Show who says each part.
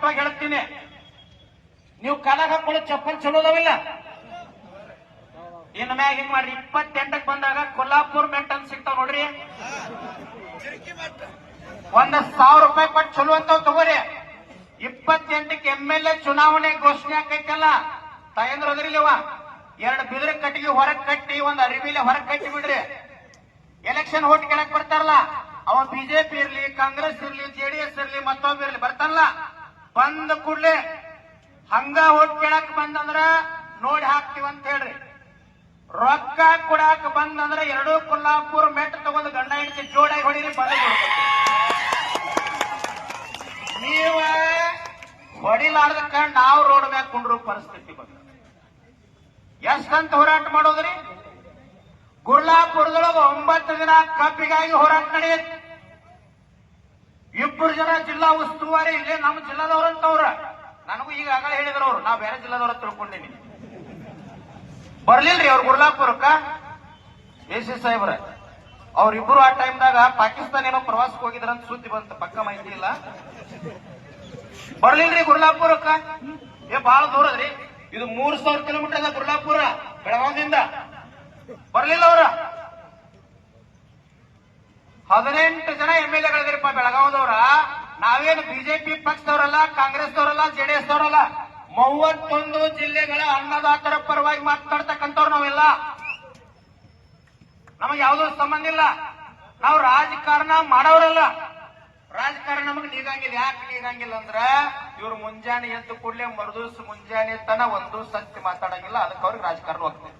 Speaker 1: ಸ್ಪಷ್ಟವಾಗಿ ಹೇಳ್ತೀನಿ, ನೀವು ಕಾಲಾಗ ಹಾಕೊಳ್ಳೋ ಚಪ್ಪಲ್ ಚಲೋ ಅದಾವಿಲ್ಲ. ಇನ್ ಮ್ಯಾಗ ಹಿಂಗ್ ಮಾಡ್ರಿ, 28ಕ್ಕೆ ಬಂದಾಗ ಕೊಲ್ಲಾಪುರ್ ಮೆಟ್ ಅಂತ ಸಿಗ್ತಾವ ನೋಡ್ರಿ, 1,000 ರೂಪಾಯಿ ಕೊಟ್ಟು ಚಲೋ ಅಂತಾವ್ ತಗೋರಿ. 28ಕ್ಕೆ MLA ಚುನಾವಣೆ ಘೋಷಣೆ ಆಕೈತಲ್ಲ, ತಾಯಂದ್ರ ಅದ್ರಿಲ್ಲವ 2 ಬಿದಿರ ಕಟ್ಟಿಗೆ ಹೊರಗ್ ಕಟ್ಟಿ 1 ಅರಿವಿಲೆ ಹೊರಗ್ ಕಟ್ಟಿ ಬಿಡ್ರಿ. ಎಲೆಕ್ಷನ್ ಓಟ್ ಕೇಳಕ್ ಬರ್ತಾರಲ್ಲ, ಅವ ಬಿಜೆಪಿ ಇರ್ಲಿ, ಕಾಂಗ್ರೆಸ್ ಇರ್ಲಿ, JDS ಇರ್ಲಿ, ಮತ್ತೊಬ್ಬ ಇರ್ಲಿ ಬರ್ತಾರಲ್ಲ, ಬಂದ ಕೂಡ್ಲೆ ಹಂಗ ಓಟ್ ಕೇಳಕ್ ಬಂದಂದ್ರ ನೋಡಿ ಹಾಕ್ತಿವಂತ ಹೇಳ್ರಿ. ರೊಕ್ಕ ಕೊಡಾಕ ಬಂದಂದ್ರ 2 ಕೊಲ್ಲಾಪುರ್ ಮೆಟ್ ತಗೊಂಡು ಗಂಡ ಹೆಂಡತಿ ಜೋಡಾಗಿ ಹೊಡಿರಿ, ಬಂದ ನೀವ ಹೊಡಿಲಾರ್ದಕ್ಕ ನಾವು ರೋಡ್ ಮ್ಯಾಗ ಕುಂಡ್ರು ಪರಿಸ್ಥಿತಿ ಬಂದ. ಎಷ್ಟಂತ ಹೋರಾಟ ಮಾಡೋದ್ರಿ? ಗುರ್ಲಾಪುರದೊಳಗ 9 ದಿನ ಕಬ್ಬಿಗಾಗಿ ಹೋರಾಟ ನಡೆಯುತ್ತೆ. 2 ಜನ ಜಿಲ್ಲಾ ಉಸ್ತುವಾರಿ ಇಲ್ಲೇ ನಮ್ಮ ಜಿಲ್ಲಾದವ್ರಂತವ್ರ, ನನಗೂ ಈಗ ಆಗಲೇ ಹೇಳಿದ್ರು ಅವ್ರು, ನಾ ಬೇರೆ ಜಿಲ್ಲಾದವ್ರ ತಿಳ್ಕೊಂಡಿನಿ. ಬರ್ಲಿಲ್ರಿ ಅವ್ರು ಗುರ್ಲಾಪುರಕ್ಕ. AC ಸಾಹೇಬ್ರ ಅವ್ರಿಬ್ರು ಆ ಟೈಮ್ದಾಗ ಪಾಕಿಸ್ತಾನ ಏನೋ ಪ್ರವಾಸಕ್ಕೆ ಹೋಗಿದ್ರಂತ ಸುದ್ದಿ ಬಂತ, ಪಕ್ಕ ಮಾಹಿತಿ ಇಲ್ಲ. ಬರ್ಲಿಲ್ರಿ ಗುರ್ಲಾಪುರಕ್ಕ. ಬಾಳ ದೂರ ಅದ್ರಿ, ಇದು 3,000 ಕಿಲೋಮೀಟರ್ ಅದ ಗುರ್ಲಾಪುರ ಬೆಳಗಾವದಿಂದ. ಬರ್ಲಿಲ್ಲ ಅವ್ರ. 18 ಜನ MLAಗಳಿದ್ರಪ್ಪ ಬೆಳಗಾವದವ್ರ. ನಾವೇನು ಬಿಜೆಪಿ ಪಕ್ಷದವರಲ್ಲ, ಕಾಂಗ್ರೆಸ್ದವರಲ್ಲ, JDS ದವರಲ್ಲ. 31 ಜಿಲ್ಲೆಗಳ ಅನ್ನದಾತರ ಪರವಾಗಿ ಮಾತನಾಡ್ತಕ್ಕಂಥವ್ರು ನಾವೆಲ್ಲ. ನಮಗೆ ಯಾವುದೂ ಸಂಬಂಧ ಇಲ್ಲ, ನಾವು ರಾಜಕಾರಣ ಮಾಡೋರಲ್ಲ. ರಾಜಕಾರಣ ನಮಗೆ ನೀಗಂಗಿಲ್ಲ. ಯಾಕೆ ನೀಗಂಗಿಲ್ಲ ಅಂದ್ರ ಇವ್ರು ಮುಂಜಾನೆ ಎದ್ದು ಕೂಡಲೇ ಮರುದಿವ್ಸ ಮುಂಜಾನೆ ತನ ಒಂದು ಸತ್ಯ ಮಾತಾಡಂಗಿಲ್ಲ, ಅದಕ್ಕೆ ಅವ್ರಿಗೆ ರಾಜಕಾರಣ ಹೋಗ್ತದೆ.